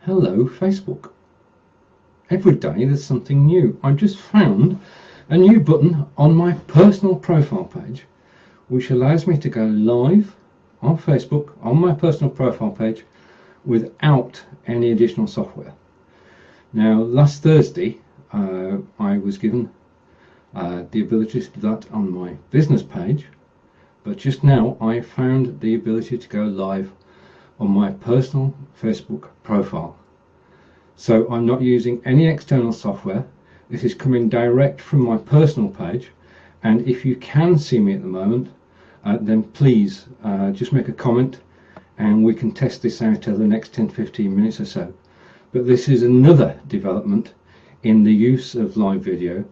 Hello Facebook. Every day there's something new. I just found a new button on my personal profile page which allows me to go live on Facebook on my personal profile page without any additional software. Now last Thursday I was given the ability to do that on my business page, but just now I found the ability to go live on my personal Facebook profile. So I'm not using any external software. This is coming direct from my personal page, and if you can see me at the moment, then please just make a comment and we can test this out over the next 10-15 minutes or so. But this is another development in the use of live video.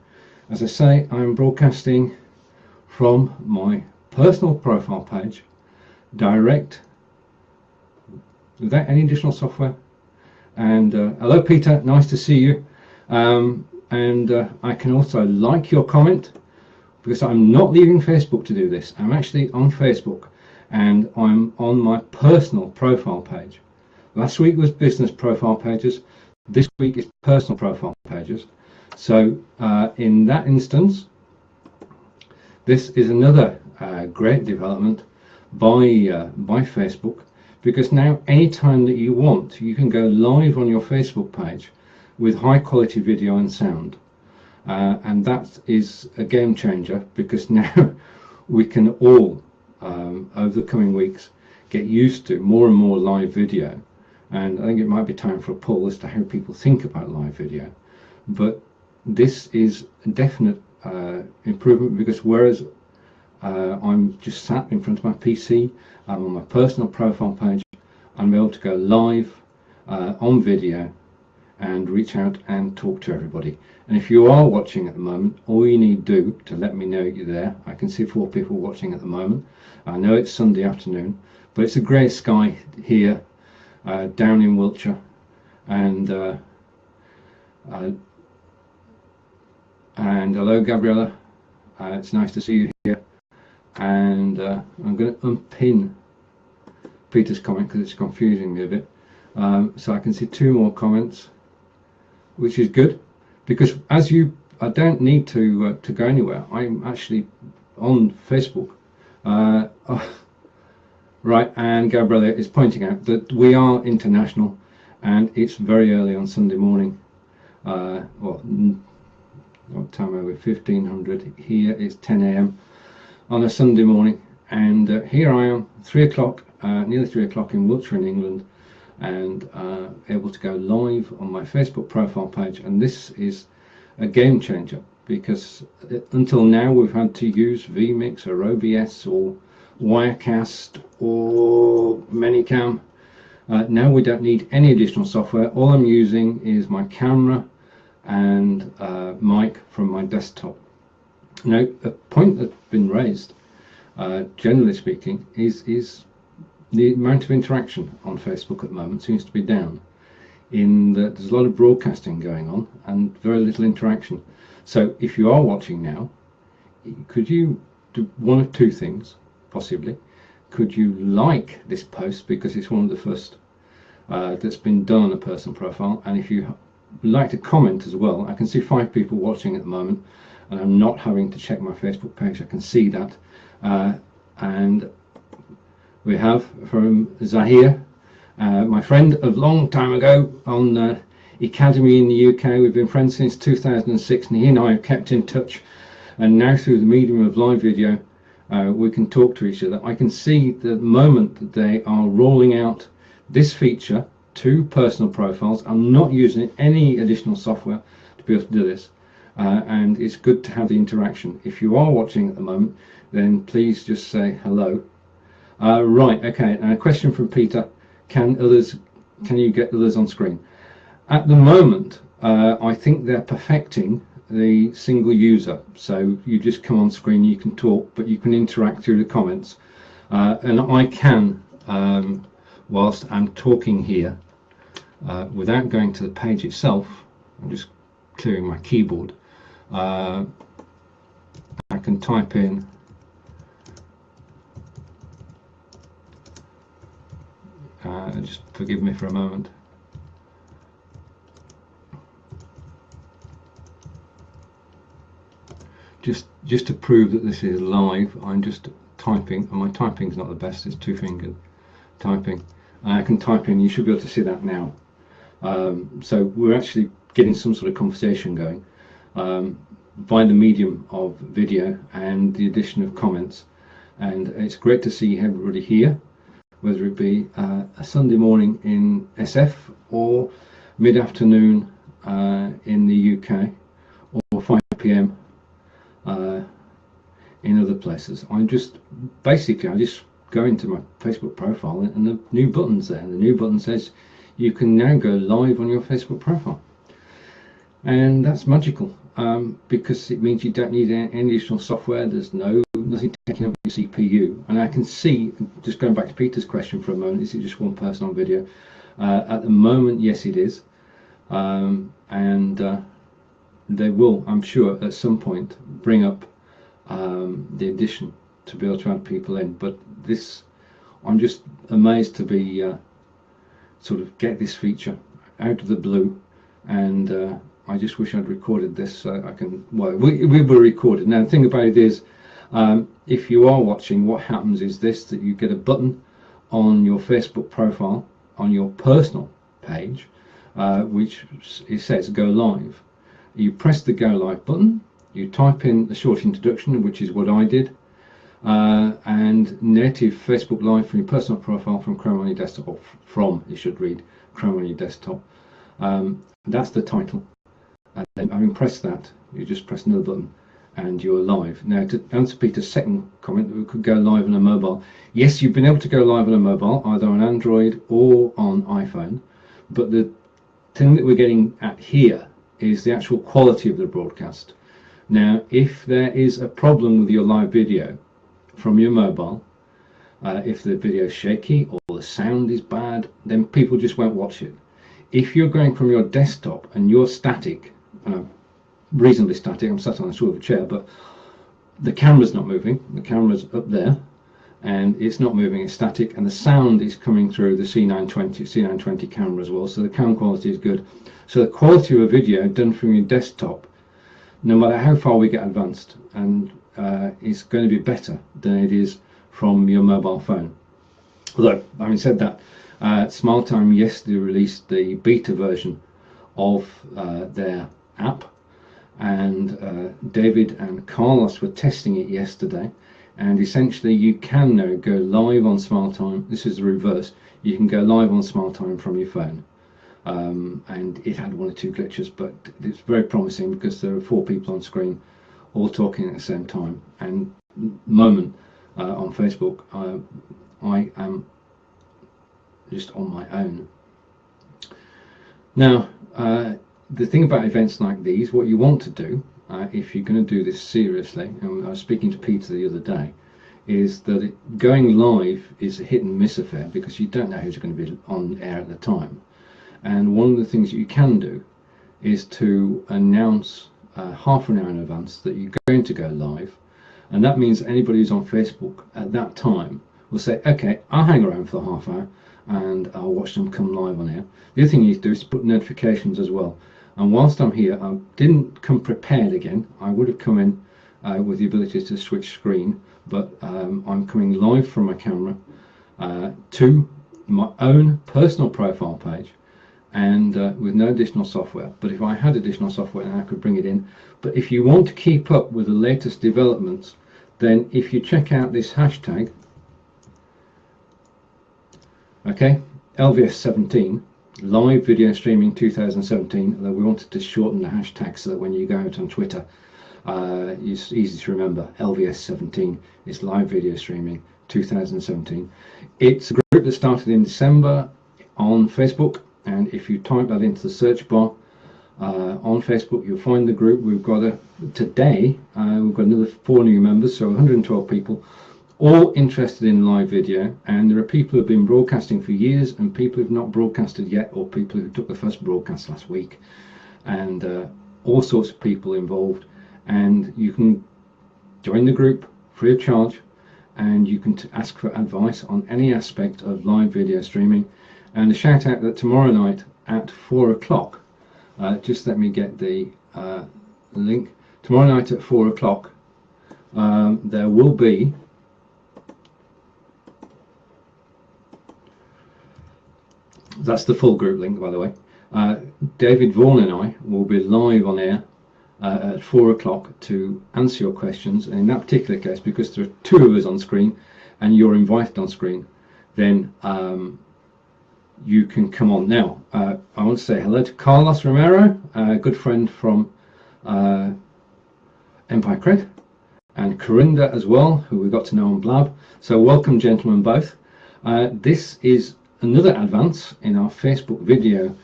As I say, I'm broadcasting from my personal profile page direct without any additional software. And hello Peter, nice to see you. I can also like your comment, because I'm not leaving Facebook to do this. I'm actually on Facebook and I'm on my personal profile page. Last week was business profile pages. This week is personal profile pages. So in that instance, this is another great development by Facebook, because now anytime that you want, you can go live on your Facebook page with high quality video and sound. And that is a game changer, because now we can all, over the coming weeks, get used to more and more live video. And I think it might be time for a poll as to how people think about live video. But this is a definite improvement, because whereas I'm just sat in front of my PC, I'm on my personal profile page, I'm able to go live on video and reach out and talk to everybody. And if you are watching at the moment, all you need to do to let me know you're there. I can see 4 people watching at the moment. I know it's Sunday afternoon, but it's a grey sky here down in Wiltshire, and hello Gabriella, it's nice to see you here. And I'm going to unpin Peter's comment because it's confusing me a bit. So I can see 2 more comments, which is good, because I don't need to go anywhere. I'm actually on Facebook. Right, and Gabriella is pointing out that we are international, and it's very early on Sunday morning. What time are we? 1500 here. It's 10 a.m. on a Sunday morning, and here I am, 3 o'clock, nearly 3 o'clock in Wiltshire in England, and able to go live on my Facebook profile page. And this is a game changer, because until now we've had to use vMix or OBS or Wirecast or Manycam. Now we don't need any additional software. All I'm using is my camera and mic from my desktop. Now, a point that's been raised, generally speaking, is the amount of interaction on Facebook at the moment seems to be down, in that there's a lot of broadcasting going on and very little interaction. So if you are watching now, could you do one of 2 things, possibly? Could you like this post, because it's one of the first that's been done on a personal profile? And if you would like to comment as well, I can see 5 people watching at the moment, and I'm not having to check my Facebook page. I can see that. And we have from Zahir, my friend of long time ago on Academy in the UK. We've been friends since 2006, and he and I have kept in touch. And now through the medium of live video, we can talk to each other. I can see the moment that they are rolling out this feature to personal profiles. I'm not using any additional software to be able to do this. And it's good to have the interaction. If you are watching at the moment, then please just say hello. Right, okay, and a question from Peter: can you get others on screen? At the moment, I think they're perfecting the single user, so you just come on screen, you can talk, but you can interact through the comments, and I can, whilst I'm talking here, without going to the page itself. I'm just clearing my keyboard. I can type in just forgive me for a moment. just to prove that this is live, I'm just typing, and my typing's not the best, it's two-fingered typing. I can type in, you should be able to see that now. So we're actually getting some sort of conversation going by the medium of video and the addition of comments, and it's great to see everybody here, whether it be a Sunday morning in SF or mid-afternoon in the UK, or 5 p.m. in other places. I just go into my Facebook profile, and the new button's there, and the new button says you can now go live on your Facebook profile, and that's magical, because it means you don't need any additional software. There's nothing taking up your CPU, and I can see, just going back to Peter's question for a moment, is it just one person on video? At the moment, yes, it is, and they will, I'm sure, at some point bring up the addition to be able to add people in. But this, I'm just amazed to be sort of get this feature out of the blue, and I just wish I'd recorded this so I can, well, we were recorded. Now the thing about it is, if you are watching, what happens is this, that you get a button on your Facebook profile on your personal page, which it says go live. You press the go live button, you type in a short introduction, which is what I did, and native Facebook Live from your personal profile from Chrome on your desktop, or from, you should read, Chrome on your desktop. That's the title. And then having pressed that, you just press another button and you're live. Now, to answer Peter's second comment, that we could go live on a mobile. Yes, you've been able to go live on a mobile, either on Android or on iPhone, but the thing that we're getting at here is the actual quality of the broadcast. Now, if there is a problem with your live video from your mobile, if the video is shaky or the sound is bad, then people just won't watch it. If you're going from your desktop and you're static, reasonably static, I'm sat on a swivel chair, but the camera's not moving, the camera's up there, and it's not moving, it's static, and the sound is coming through the C920 camera as well, so the sound quality is good. So the quality of a video done from your desktop, no matter how far we get advanced, and is going to be better than it is from your mobile phone. Although, having said that, SmileTime yesterday released the beta version of their app, and David and Carlos were testing it yesterday, and essentially you can now go live on SmileTime. This is the reverse. You can go live on SmileTime from your phone, and it had one or two glitches, but it's very promising because there are 4 people on screen all talking at the same time. And moment on Facebook, I am just on my own. Now, the thing about events like these, what you want to do, if you're going to do this seriously, and I was speaking to Peter the other day, is that going live is a hit and miss affair, because you don't know who's going to be on air at the time. And one of the things that you can do is to announce half an hour in advance that you're going to go live, and that means anybody who's on Facebook at that time will say, okay, I'll hang around for the half hour and I'll watch them come live on air. The other thing you need to do is put notifications as well. And whilst I'm here, I didn't come prepared again. I would have come in with the ability to switch screen, but I'm coming live from my camera to my own personal profile page, and with no additional software. But if I had additional software, then I could bring it in. But if you want to keep up with the latest developments, then if you check out this hashtag, okay, LVS17, live video streaming 2017, although we wanted to shorten the hashtag so that when you go out on Twitter, it's easy to remember. LVS17 is live video streaming 2017. It's a group that started in December on Facebook, and if you type that into the search bar on Facebook, you'll find the group. We've got today we've got another 4 new members, so 112 people, all interested in live video. And there are people who have been broadcasting for years, and people who've not broadcasted yet, or people who took the first broadcast last week, and all sorts of people involved. And you can join the group free of charge, and you can ask for advice on any aspect of live video streaming. And a shout out that tomorrow night at 4 o'clock, just let me get the link. tomorrow night at 4 o'clock, there will be that's the full group link, by the way. David Vaughan and I will be live on air at 4 o'clock to answer your questions. And in that particular case, because there are two of us on screen and you're invited on screen, then you can come on. Now, I want to say hello to Carlos Romero, a good friend from Empire Cred, and Corinda as well, who we got to know on Blab. So welcome, gentlemen, both. This is another advance in our Facebook video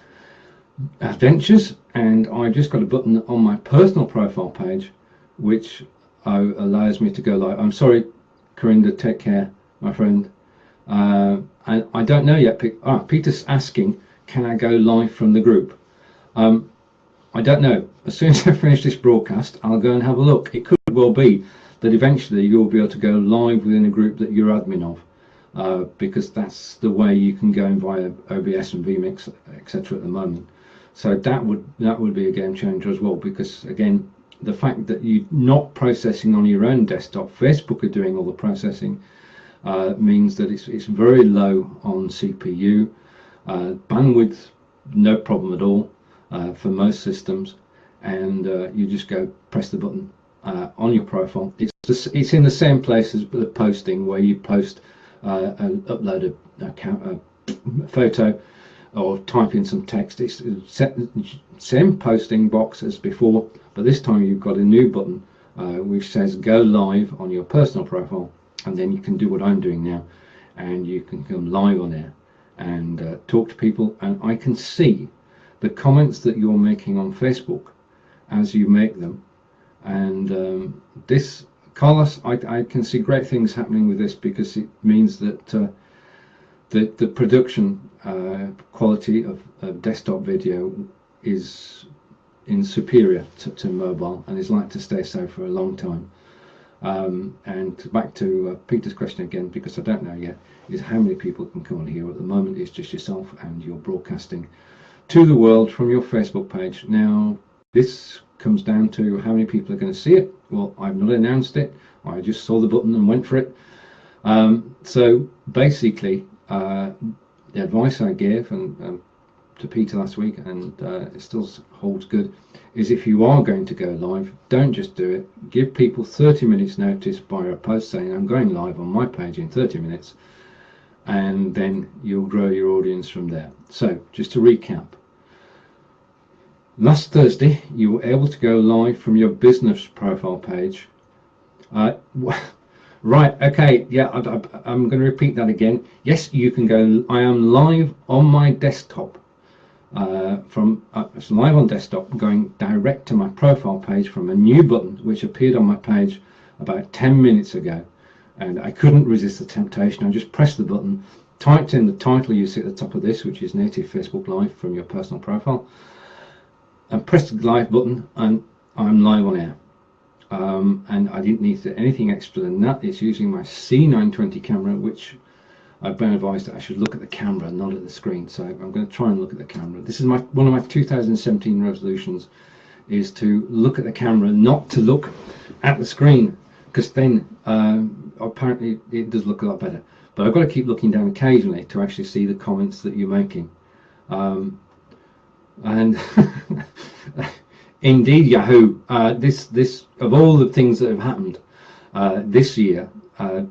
adventures, and I just got a button on my personal profile page which allows me to go live. I'm sorry, Corinda, take care, my friend. And I don't know yet. Peter's asking, can I go live from the group? I don't know. As soon as I finish this broadcast, I'll go and have a look. It could well be that eventually you'll be able to go live within a group that you're admin of, because that's the way you can go in via OBS and vMix, etc. at the moment. So that would be a game changer as well, because again, the fact that you're not processing on your own desktop, Facebook are doing all the processing, means that it's very low on CPU, bandwidth no problem at all for most systems, and you just go press the button on your profile. It's in the same place as the posting, where you post and upload a photo or type in some text. It's same posting box as before, but this time you've got a new button which says go live on your personal profile, and then you can do what I'm doing now, and you can come live on there and talk to people, and I can see the comments that you're making on Facebook as you make them. And this, Carlos, I can see great things happening with this, because it means that the production quality of desktop video is superior to mobile, and is like to stay so for a long time. And back to Peter's question again, because I don't know yet, is how many people can come on here. At the moment it's just yourself, and you're broadcasting to the world from your Facebook page. Now this comes down to how many people are going to see it. Well, I've not announced it, I just saw the button and went for it. So basically the advice I gave and to Peter last week, and it still holds good, is if you are going to go live, don't just do it. Give people 30 minutes notice by a post saying I'm going live on my page in 30 minutes, and then you'll grow your audience from there. So just to recap, last Thursday you were able to go live from your business profile page. Right, okay, yeah, I'm going to repeat that again. Yes, you can go. I am live on my desktop, it's live on desktop, going direct to my profile page from a new button which appeared on my page about 10 minutes ago, and I couldn't resist the temptation. I just pressed the button, typed in the title you see at the top of this, which is Native Facebook Live from your personal profile, and pressed the live button, and I'm live on air. And I didn't need anything extra than that. It's using my C920 camera, which I've been advised that I should look at the camera, not at the screen. So I'm going to try and look at the camera. This is one of my 2017 resolutions, is to look at the camera, not to look at the screen, because then apparently it does look a lot better. But I've got to keep looking down occasionally to actually see the comments that you're making. And indeed, Yahoo, this of all the things that have happened this year,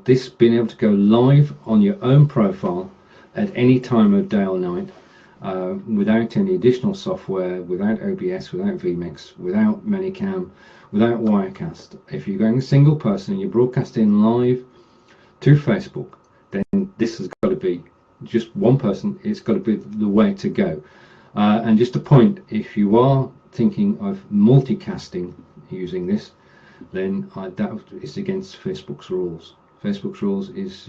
this being able to go live on your own profile at any time of day or night, without any additional software, without OBS, without vMix, without Manycam, without Wirecast. If you're going a single person and you're broadcasting live to Facebook, then this has got to be just one person. It's got to be the way to go. And just a point, if you are thinking of multicasting using this, then that is against Facebook's rules. Facebook's rules is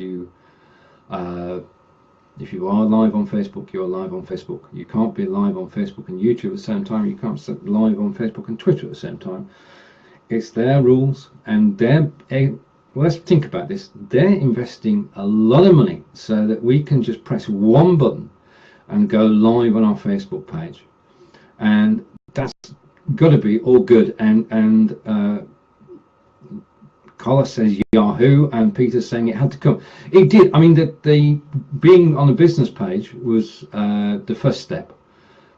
if you are live on Facebook, you're live on Facebook. You can't be live on Facebook and YouTube at the same time. You can't sit live on Facebook and Twitter at the same time. It's their rules, and well, let's think about this. They're investing a lot of money so that we can just press one button and go live on our Facebook page. And that's got to be all good. And Carlos says Yahoo, and Peter's saying it had to come. It did. I mean, the being on the business page was the first step,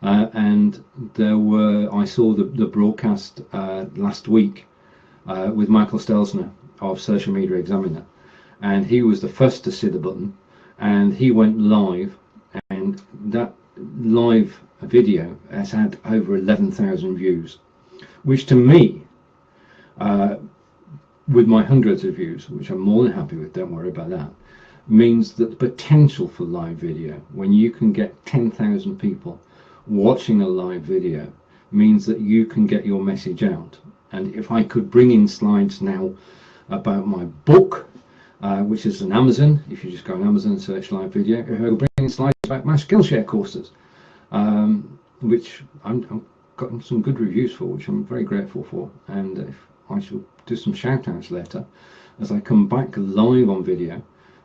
and there were. I saw the broadcast last week with Michael Stelzner of Social Media Examiner, and he was the first to see the button, and he went live, and that live video has had over 11,000 views, which to me, with my hundreds of views, which I'm more than happy with, don't worry about that, means that the potential for live video, when you can get 10,000 people watching a live video, means that you can get your message out. And if I could bring in slides now about my book, which is on Amazon, if you just go on Amazon and search live video, if I could bring in slides about my Skillshare courses, which I'm gotten some good reviews for, which I'm very grateful for, and if I shall do some shout outs later as I come back live on video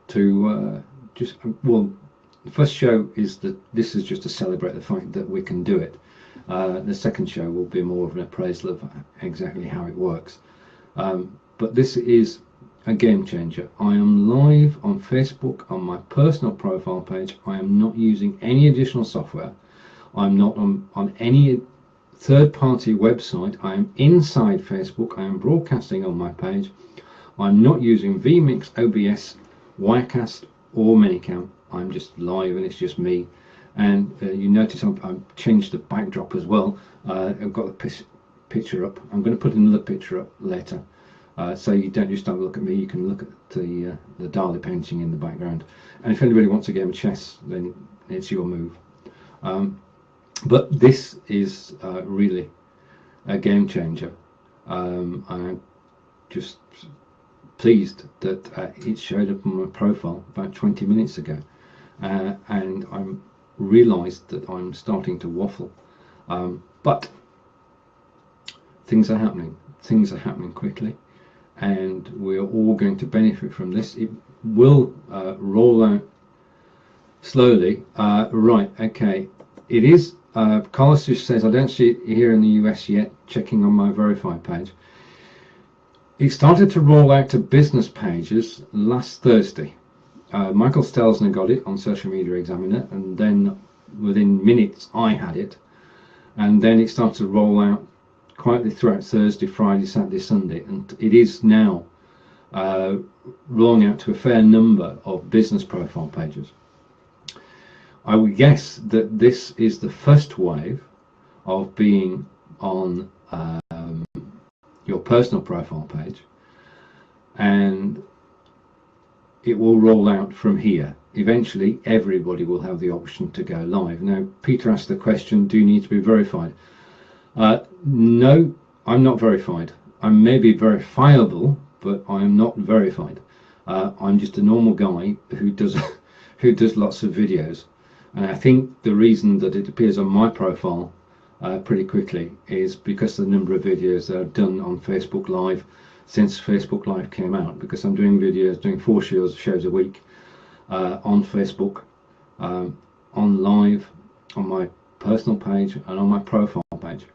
to well, the first show is that this is just to celebrate the fact that we can do it. The second show will be more of an appraisal of exactly how it works, but this is a game changer. I am live on Facebook on my personal profile page. I am not using any additional software. I'm not on any third-party website. I am inside Facebook. I am broadcasting on my page. I'm not using vMix, OBS, Wirecast or Minicam. I'm just live and it's just me. And you notice I've changed the backdrop as well. I've got the picture up. I'm going to put another picture up later, so you don't just have a look at me. You can look at the Dali painting in the background. And if anybody wants a game of chess, then it's your move. But this is really a game changer. I'm just pleased that it showed up on my profile about 20 minutes ago, and I'm realized that I'm starting to waffle, but things are happening quickly, and we're all going to benefit from this. It will roll out slowly. Right, okay, it is Carlos just says, I don't see it here in the US yet, checking on my verified page. It started to roll out to business pages last Thursday. Michael Stelzner got it on Social Media Examiner, and then within minutes I had it, and then it started to roll out quietly throughout Thursday, Friday, Saturday, Sunday, and it is now rolling out to a fair number of business profile pages. I would guess that this is the first wave of being on your personal profile page, and it will roll out from here. Eventually everybody will have the option to go live. Now, Peter asked the question, do you need to be verified? No, I'm not verified. I may be verifiable, but I am not verified. I'm just a normal guy who does lots of videos, and I think the reason that it appears on my profile pretty quickly is because of the number of videos that I've done on Facebook Live since Facebook Live came out, because I'm doing videos, doing 4 shows a week on Facebook, on live, on my personal page and on my profile page.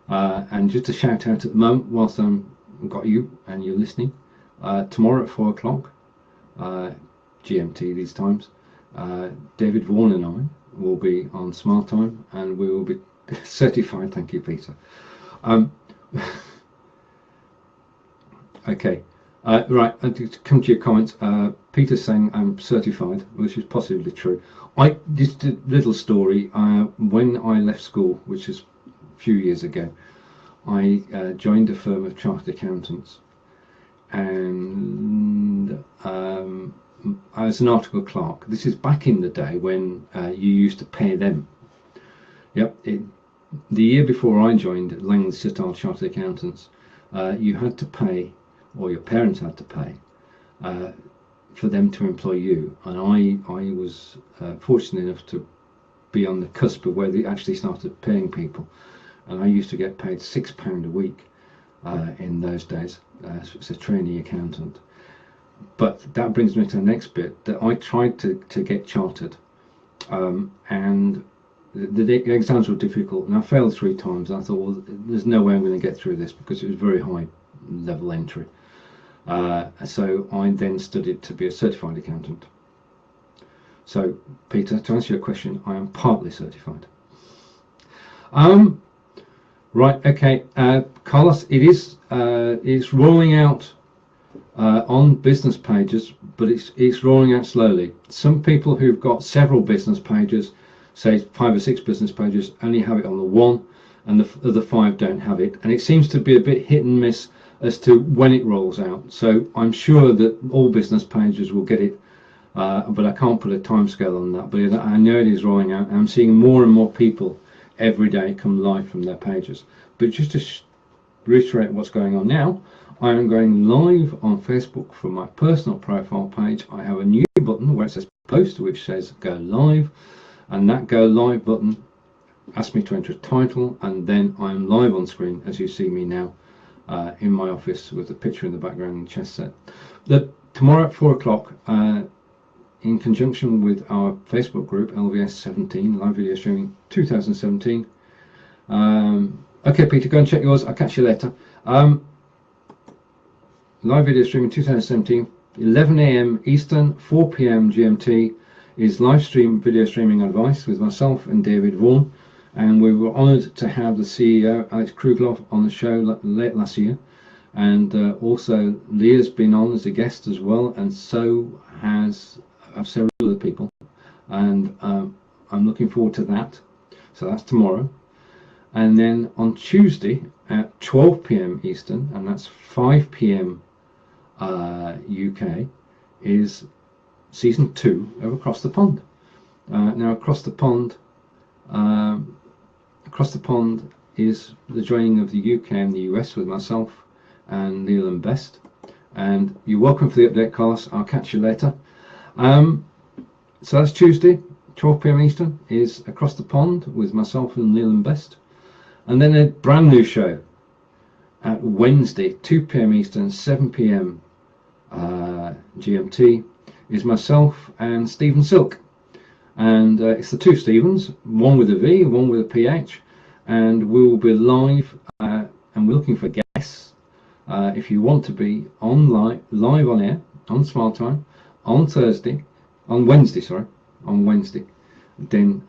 And just a shout out at the moment, whilst I've got you and you're listening, tomorrow at 4 o'clock GMT these times, David Vaughan and I will be on Smile Time, and we will be certified. Thank you, Peter. Okay, right, to come to your comments, Peter's saying I'm certified, which is possibly true. Just a little story. When I left school, which is a few years ago, I joined a firm of chartered accountants, and I was an article clerk. This is back in the day when you used to pay them. Yep, the year before I joined Langley Sutall Chartered Accountants, you had to pay, or your parents had to pay, for them to employ you. And I was fortunate enough to be on the cusp of where they actually started paying people, and I used to get paid £6 a week in those days as a trainee accountant. But that brings me to the next bit, that I tried to get chartered, and the exams were difficult, and I failed 3 times. I thought, well, there's no way I'm going to get through this because it was very high level entry. So I then studied to be a certified accountant. So, Peter, to answer your question, I am partly certified. Right, okay, Carlos, it's rolling out on business pages, but it's rolling out slowly. Some people who've got several business pages, say 5 or 6 business pages, only have it on the one, and the other 5 don't have it. And it seems to be a bit hit and miss as to when it rolls out. So I'm sure that all business pages will get it, but I can't put a timescale on that. But I know it is rolling out, and I'm seeing more and more people every day come live from their pages. But just to reiterate what's going on now, I am going live on Facebook from my personal profile page. I have a new button where it says post, which says go live, and that go live button asks me to enter a title, and then I'm live on screen as you see me now in my office with the picture in the background and chess set. Tomorrow at 4 o'clock, in conjunction with our Facebook group LVS 17 live video streaming 2017. Okay, Peter, go and check yours. I'll catch you later. Live video streaming 2017, 11 a.m. Eastern, 4 p.m. GMT is live stream video streaming advice with myself and David Vaughan, and we were honoured to have the CEO Alex Krugloff on the show late last year, and also Leah's been on as a guest as well, and so has several other people, and I'm looking forward to that. So that's tomorrow. And then on Tuesday at 12 p.m. Eastern, and that's 5 p.m. UK, is season 2 of Across the Pond. Now Across the Pond is the joining of the UK and the US with myself and Leland Best. And you're welcome for the update, Carlos. I'll catch you later. So that's Tuesday, 12 p.m. Eastern, is Across the Pond with myself and Leland Best. And then a brand new show at Wednesday, 2 p.m. Eastern, 7 p.m. GMT, is myself and Stephen Silk. And it's the 2 Stephens, one with a V, one with a PH. And we will be live, and we're looking for guests. If you want to be live on air, on Smile Time, on Wednesday, then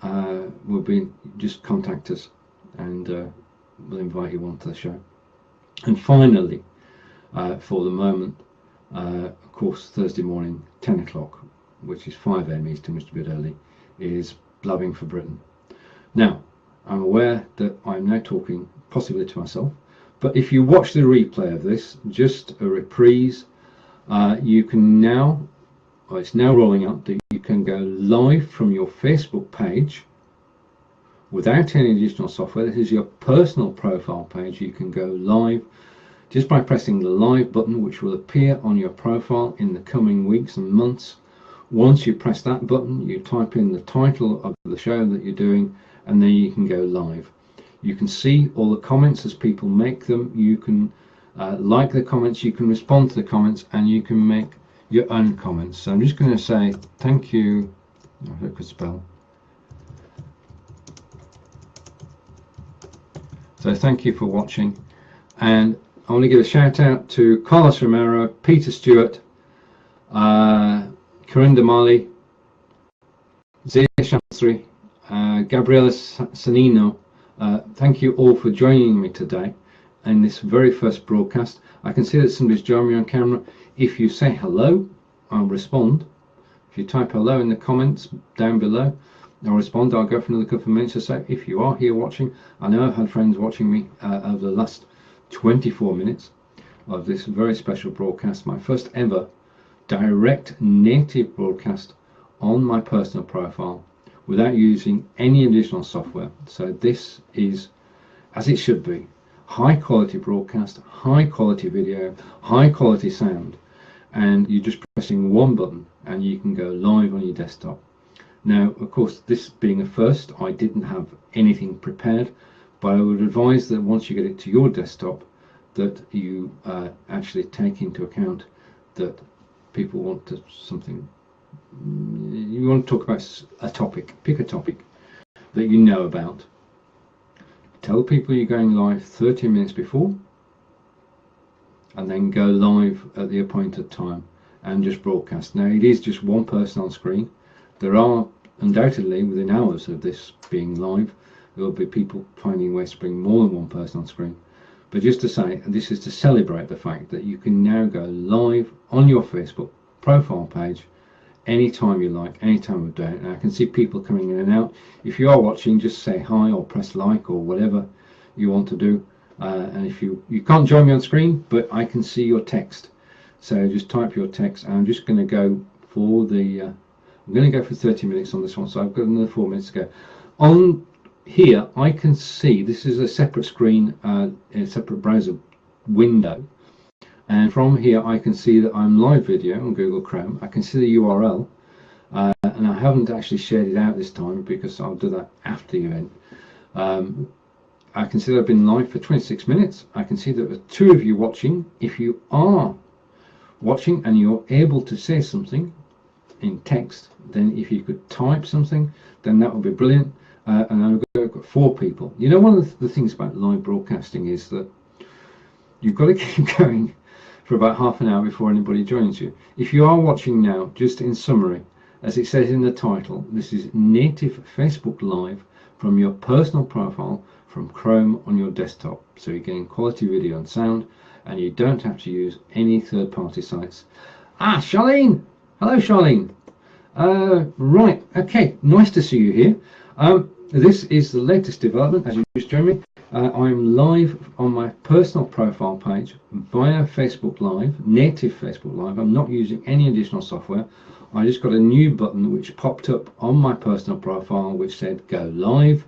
we'll be, just contact us, and we'll invite you onto the show. And finally, for the moment, of course, Thursday morning, 10 o'clock, which is 5 a.m. Eastern, which is a bit early, is Blabbing for Britain. Now, I'm aware that I'm now talking possibly to myself, but if you watch the replay of this, just a reprise, you can now, it's now rolling up, that you can go live from your Facebook page without any additional software. This is your personal profile page. You can go live just by pressing the live button, which will appear on your profile in the coming weeks and months. Once you press that button, you type in the title of the show that you're doing, and then you can go live. You can see all the comments as people make them. You can like the comments, you can respond to the comments, and you can make your own comments. So I'm just going to say thank you. I could spell. So thank you for watching, and I want to give a shout out to Carlos Romero, Peter Stewart, Corinda Mali, Zia Shastri, Gabriela Sanino. Thank you all for joining me today in this very first broadcast. I can see that somebody's joined me on camera. If you say hello, I'll respond. If you type hello in the comments down below, I'll respond. I'll go for another couple of minutes or so. If you are here watching, I know I've had friends watching me over the last 24 minutes of this very special broadcast, my first ever direct native broadcast on my personal profile without using any additional software. So this is, as it should be, high quality broadcast, high quality video, high quality sound, and you're just pressing one button and you can go live on your desktop. Now, of course, this being a first, I didn't have anything prepared, but I would advise that once you get it to your desktop, that you actually take into account that people want to you want to talk about a topic, pick a topic, that you know about. Tell people you're going live 30 minutes before, and then go live at the appointed time and just broadcast. Now, it is just one person on screen. There are undoubtedly, within hours of this being live, there will be people finding ways to bring more than one person on screen. But just to say, and this is to celebrate the fact that you can now go live on your Facebook profile page anytime you like, any time of day. And I can see people coming in and out. If you are watching, just say hi or press like or whatever you want to do. And if you can't join me on screen, but I can see your text. So just type your text. I'm just going to go for the I'm going to go for 30 minutes on this one, so I've got another 4 minutes to go. On here, I can see this is a separate screen, a separate browser window, and from here I can see that I'm live video on Google Chrome. I can see the URL, and I haven't actually shared it out this time because I'll do that after the event. I can see that I've been live for 26 minutes. I can see that there are 2 of you watching. If you are watching and you're able to say something in text, then if you could type something, then that would be brilliant. And I've got 4 people. You know, one of the things about live broadcasting is that you've got to keep going for about half an hour before anybody joins you. If you are watching now, just in summary, as it says in the title, this is native Facebook Live from your personal profile from Chrome on your desktop. So you're getting quality video and sound, and you don't have to use any third-party sites. Ah, Charlene! Hello, Charlene. Right, okay, nice to see you here. This is the latest development, as you just joined me. I'm live on my personal profile page via Facebook Live, native Facebook Live. I'm not using any additional software. I just got a new button which popped up on my personal profile which said go live.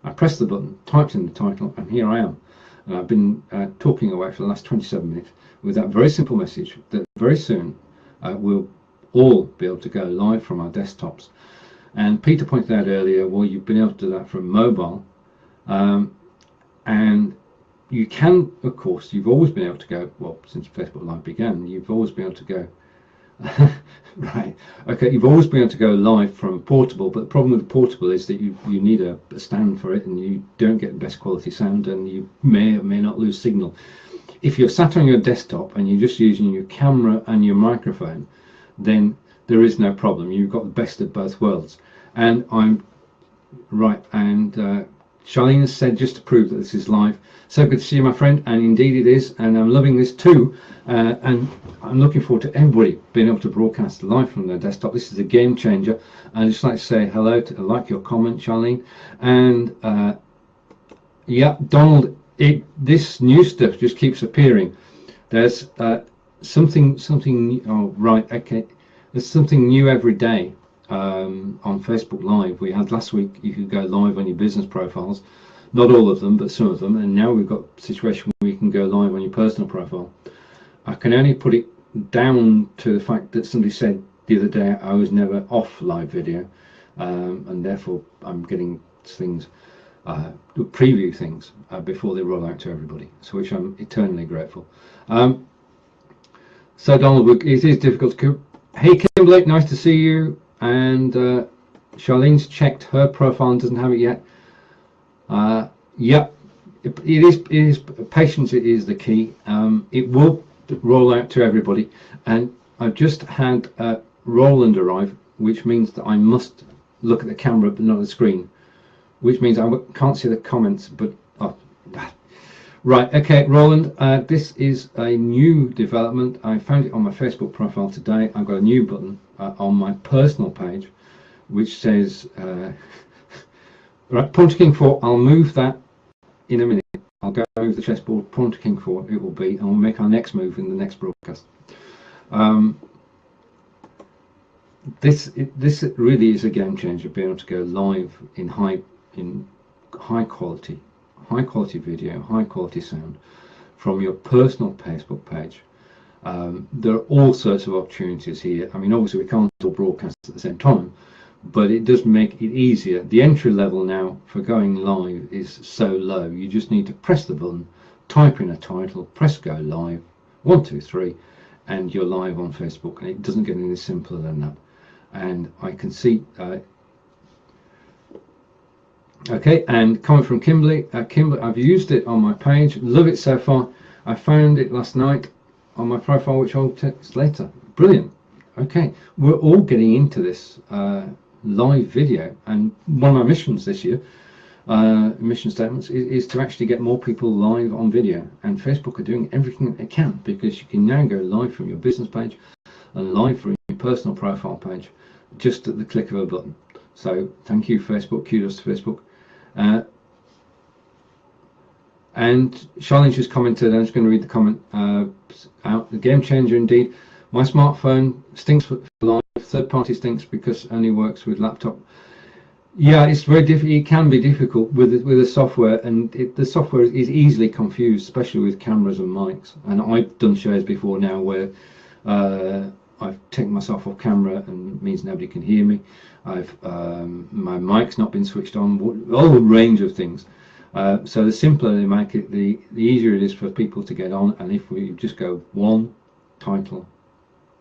I pressed the button, typed in the title, and here I am. And I've been talking away for the last 27 minutes with that very simple message that very soon we'll all be able to go live from our desktops. And Peter pointed out earlier, well, you've been able to do that from mobile, and you can, of course, you've always been able to go, well, since Facebook Live began, you've always been able to go right, okay, you've always been able to go live from portable, but the problem with portable is that you need a stand for it, and you don't get the best quality sound, and you may or may not lose signal. If you're sat on your desktop and you're just using your camera and your microphone, then there is no problem. You've got the best of both worlds. And I'm right, and Charlene has said, just to prove that this is live, so good to see you, my friend, and indeed it is, and I'm loving this too, and I'm looking forward to everybody being able to broadcast live from their desktop. This is a game changer. I'd just like to say hello, I like your comment, Charlene, and yeah, Donald, this new stuff just keeps appearing. There's something, oh right, okay, there's something new every day on Facebook Live. We had last week, you could go live on your business profiles, not all of them, but some of them, and now we've got a situation where you can go live on your personal profile. I can only put it down to the fact that somebody said the other day I was never off live video, and therefore I'm getting things, preview things before they roll out to everybody, so which I'm eternally grateful. So Donald, it is difficult to. Hey Kimberly, nice to see you. And Charlene's checked her profile and doesn't have it yet. Yeah, it is patience. It is the key. It will roll out to everybody. And I've just had Roland arrive, which means that I must look at the camera but not the screen, which means I can't see the comments. But oh, right, okay, Roland, this is a new development. I found it on my Facebook profile today. I've got a new button on my personal page which says right, pawn to king 4. I'll move that in a minute. I'll go move the chessboard. Pawn to king 4 it will be, and we'll make our next move in the next broadcast. This really is a game changer, being able to go live in high quality video, high quality sound from your personal Facebook page. There are all sorts of opportunities here. I mean, obviously we can't all broadcast at the same time, but it does make it easier. The entry level now for going live is so low. You just need to press the button, type in a title, press go live, 1 2 3, and you're live on Facebook. And it doesn't get any simpler than that. And I can see Okay, and comment from Kimberly. Kimberly, I've used it on my page, love it so far. I found it last night on my profile, which I'll text later. Brilliant. Okay, we're all getting into this live video, and one of my missions this year, mission statements, is to actually get more people live on video. And Facebook are doing everything that they can, because you can now go live from your business page and live from your personal profile page just at the click of a button. So thank you, Facebook. Kudos to Facebook. And Charlene just commented, I'm just going to read the comment out. The game changer indeed. My smartphone stinks for live. Third party stinks because only works with laptop. Yeah, it's very difficult. It can be difficult with the software, and the software is easily confused, especially with cameras and mics. And I've done shows before now where I've taken myself off camera, and it means nobody can hear me. My mic's not been switched on. All a range of things. So the simpler they make it, the easier it is for people to get on. And if we just go one title,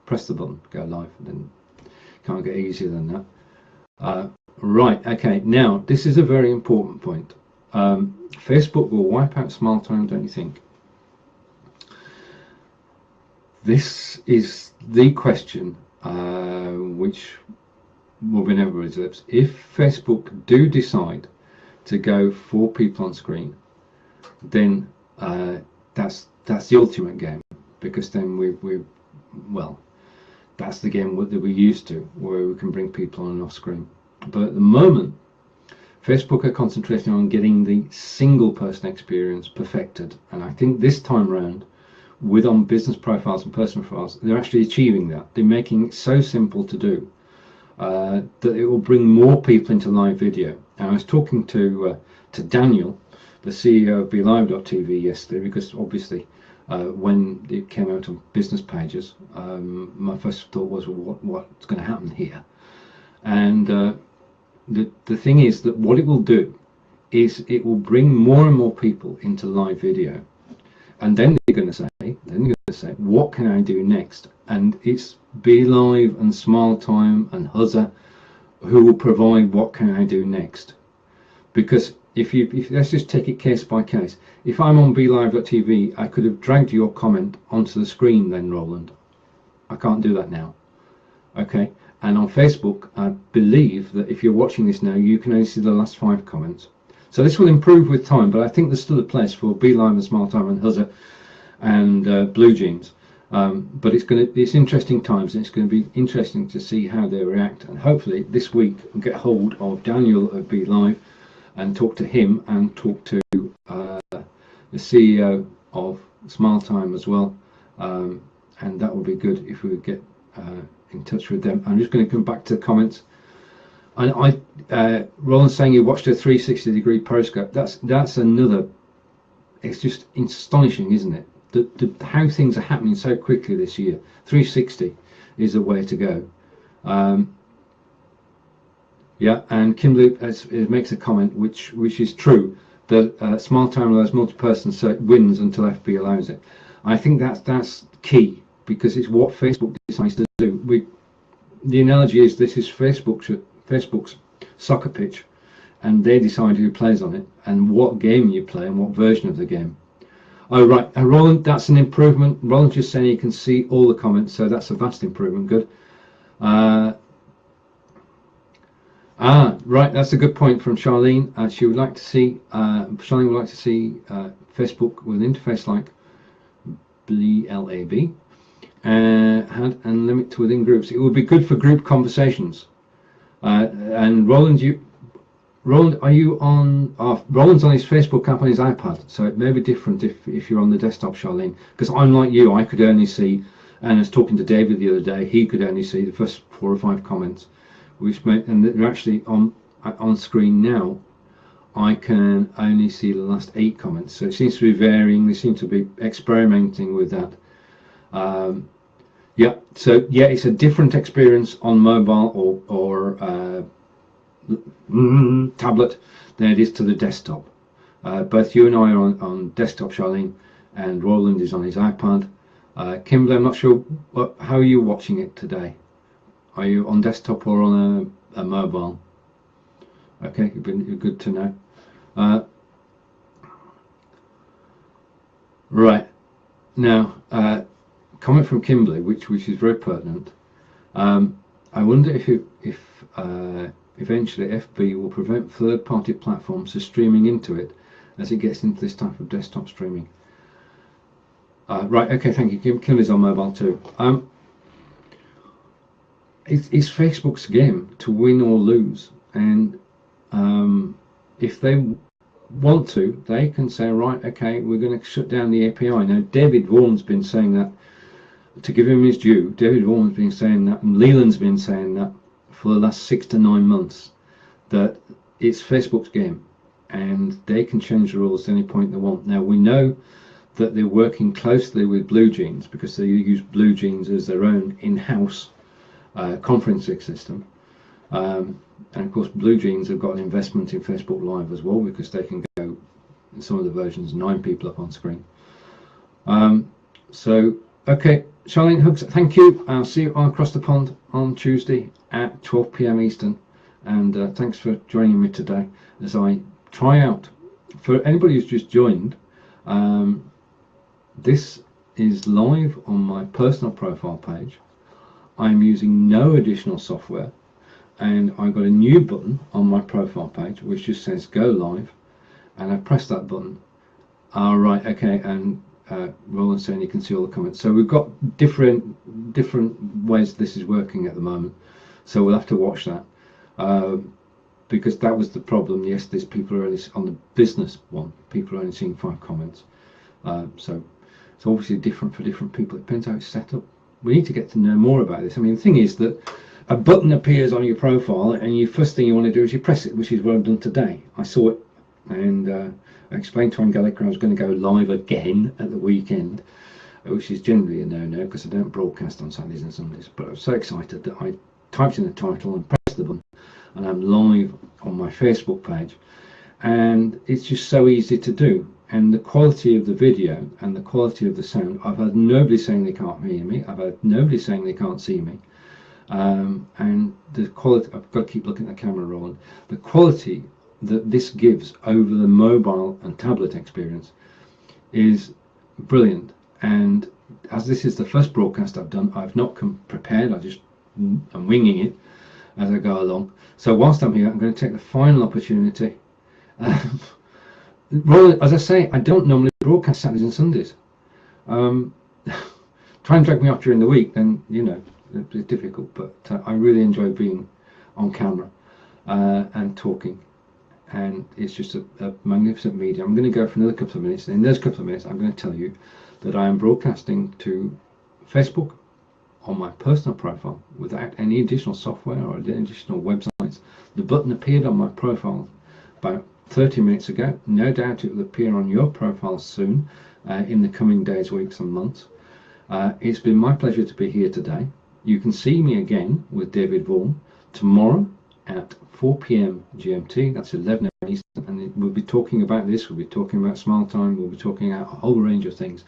press the button, go live, then can't get easier than that. Right, okay, now this is a very important point. Facebook will wipe out Smile Time, don't you think? This is the question which will be never reserves. If Facebook do decide to go for people on screen, then that's the ultimate game, because then well, that's the game that we're used to, where we can bring people on and off screen. But at the moment, Facebook are concentrating on getting the single person experience perfected, and I think this time around, with on business profiles and personal profiles, they're actually achieving that. They're making it so simple to do that it will bring more people into live video. And I was talking to Daniel, the CEO of BeLive.tv yesterday, because obviously when it came out on business pages, my first thought was, well, what's going to happen here? And the thing is that what it will do is it will bring more and more people into live video, and then they're going to say, what can I do next? And it's BeLive and Smile Time and Huzza who will provide what can I do next. Because if let's just take it case by case. If I'm on BeLive.tv, I could have dragged your comment onto the screen then, Roland. I can't do that now. Okay. And on Facebook, I believe that if you're watching this now, you can only see the last 5 comments. So this will improve with time, but I think there's still a place for BeLive and Smile Time and Huzza and Blue Jeans. But it's interesting times, and it's going to be interesting to see how they react. And hopefully this week I'll get hold of Daniel at BeLive and talk to him, and talk to the CEO of Smile Time as well. And that would be good if we would get in touch with them. I'm just going to come back to the comments. And Roland saying he watched a 360-degree periscope. That's another. It's just astonishing, isn't it? How things are happening so quickly this year. 360 is the way to go. Yeah, and Kimberly makes a comment which is true, that Smile Time allows multi-person, so it wins until FB allows it. I think that's key, because it's what Facebook decides to do. The analogy is, this is Facebook's soccer pitch, and they decide who plays on it and what game you play and what version of the game. Oh, right. Roland, that's an improvement. Roland just saying you can see all the comments, so that's a vast improvement. Good. Right. That's a good point from Charlene. She would like to see, Charlene would like to see Facebook with an interface like BLAB. And limit to within groups. It would be good for group conversations. And Roland, are you on? Roland's on his Facebook app on his iPad, so it may be different if you're on the desktop, Charlene. Because I'm like you, I could only see, and I was talking to David the other day, he could only see the first 4 or 5 comments, and they're actually on screen now. I can only see the last 8 comments, so it seems to be varying. They seem to be experimenting with that. Yeah, so yeah, it's a different experience on mobile or tablet than it is to the desktop. Both you and I are on desktop, Charlene, and Roland is on his iPad. Kimberly, I'm not sure, how are you watching it today? Are you on desktop or on a mobile? Okay, you've been good to know. Right now, comment from Kimberly, which is very pertinent. I wonder if eventually FB will prevent third-party platforms from streaming into it as it gets into this type of desktop streaming. Right, okay, thank you. Kimberly's on mobile too. It's Facebook's game to win or lose, and if they want to, they can say, right, okay, we're going to shut down the API. Now, David Vaughan's been saying that. To give him his due, David Vaughan's been saying that, and Leland's been saying that for the last 6 to 9 months, that it's Facebook's game, and they can change the rules at any point they want. Now, we know that they're working closely with BlueJeans because they use BlueJeans as their own in-house conferencing system. And of course, BlueJeans have got an investment in Facebook Live as well, because they can go, in some of the versions, 9 people up on screen. So, okay, Charlene Huggs, thank you. I'll see you all across the pond on Tuesday at 12 p.m. Eastern. And thanks for joining me today as I try out. For anybody who's just joined, this is live on my personal profile page. I'm using no additional software, and I've got a new button on my profile page which just says go live, and I press that button. All right, okay, and Roland saying you can see all the comments. So we've got different ways this is working at the moment, so we'll have to watch that, because that was the problem. Yes, there's people are only on the business one, people are only seeing 5 comments, so it's obviously different for different people. It depends how it's set up. We need to get to know more about this. I mean, the thing is that a button appears on your profile, and the first thing you want to do is you press it, which is what I've done today. I saw it, and I explained to Angelica I was going to go live again at the weekend, which is generally a no-no because I don't broadcast on Saturdays and Sundays. But I was so excited that I typed in the title and pressed the button, and I'm live on my Facebook page. And it's just so easy to do. And the quality of the video and the quality of the sound, I've had nobody saying they can't hear me. I've had nobody saying they can't see me. And the quality, I've got to keep looking at the camera rolling. The quality that this gives over the mobile and tablet experience is brilliant. And as this is the first broadcast I've done, I've not come prepared. I'm winging it as I go along. So whilst I'm here, I'm going to take the final opportunity. Well, as I say, I don't normally broadcast Saturdays and Sundays. Try and drag me off during the week, then it's difficult. But I really enjoy being on camera and talking, and it's just a magnificent medium. I'm going to go for another couple of minutes, and in those couple of minutes, I'm going to tell you that I am broadcasting to Facebook on my personal profile without any additional software or additional websites. The button appeared on my profile about 30 minutes ago. No doubt it will appear on your profile soon, in the coming days, weeks and months. It's been my pleasure to be here today. You can see me again with David Vaughan tomorrow at 4 p.m. GMT, that's 11 a.m. Eastern, and we'll be talking about this, we'll be talking about Smile Time, we'll be talking about a whole range of things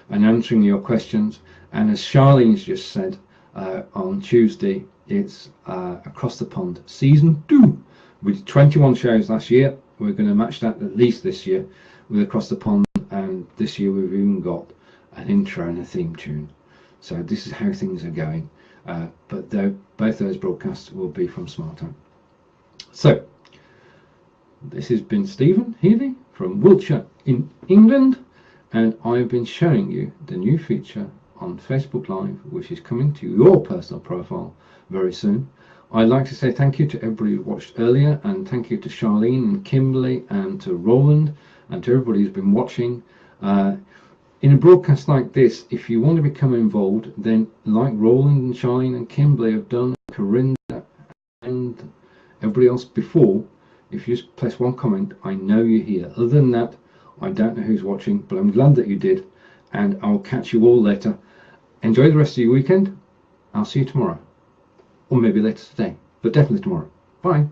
and answering your questions. And as Charlene's just said, on Tuesday, it's Across the Pond Season 2. We did 21 shows last year. We're going to match that at least this year with Across the Pond, and this year we've even got an intro and a theme tune. So this is how things are going. But both those broadcasts will be from Smile Time. So this has been Stephen Healy from Wiltshire in England, and I've been showing you the new feature on Facebook Live, which is coming to your personal profile very soon. I'd like to say thank you to everybody who watched earlier, and thank you to Charlene and Kimberly and to Roland and to everybody who's been watching. In a broadcast like this, if you want to become involved, then like Roland and Charlene and Kimberly have done, Corinda and everybody else before, if you just press one comment, I know you're here. Other than that, I don't know who's watching, but I'm glad that you did, and I'll catch you all later. Enjoy the rest of your weekend. I'll see you tomorrow, or maybe later today, but definitely tomorrow. Bye.